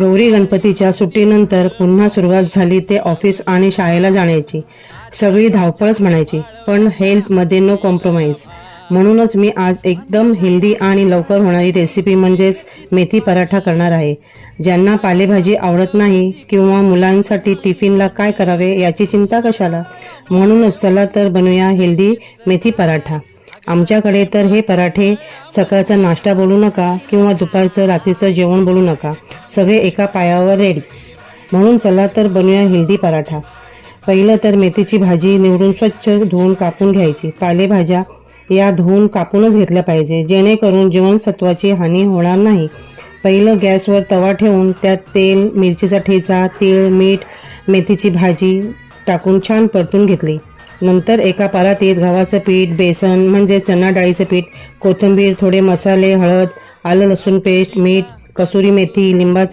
गौरी गणपतीच्या सुट्टीनंतर पुन्हा सुरुवात झाली ते ऑफिस आणि शाळेला जाण्याची. सगळी धावपळच म्हणायची, पण हेल्थमध्ये नो कॉम्प्रोमाइज. म्हणूनच मी आज एकदम हेल्दी आणि लवकर होणारी रेसिपी म्हणजेच मेथी पराठा करणार आहे. ज्यांना पालेभाजी आवडत नाही किंवा मुलांसाठी टिफिनला काय करावे याची चिंता कशाला, म्हणूनच चला तर बनवूया हेल्दी मेथी पराठा. आमच्याकडे तर हे पराठे सकाळचा नाश्ता बोलू नका किंवा दुपारचं रात्रीचं जेवण बोलू नका, सगळे एका पायावर रेडी. म्हणून चला तर बनवूया हेल्दी पराठा. पहिलं तर मेथीची भाजी निवडून स्वच्छ धुवून कापून घ्यायची. पालेभाज्या या धुवून कापूनच घेतल्या पाहिजे, जेणेकरून जीवनसत्वाची हानी होणार नाही. पहिलं गॅसवर तवा ठेवून त्यात तेल, मिरचीचा ठेचा, तीळ, मीठ, मेथीची भाजी टाकून छान परतून घेतली. नंतर एका परातीत गव्हाचं पीठ, बेसन म्हणजे चणा डाळीचं पीठ, कोथिंबीर, थोडे मसाले, हळद, आलं लसूण पेस्ट, मीठ, कसुरी मेथी, लिंबाचा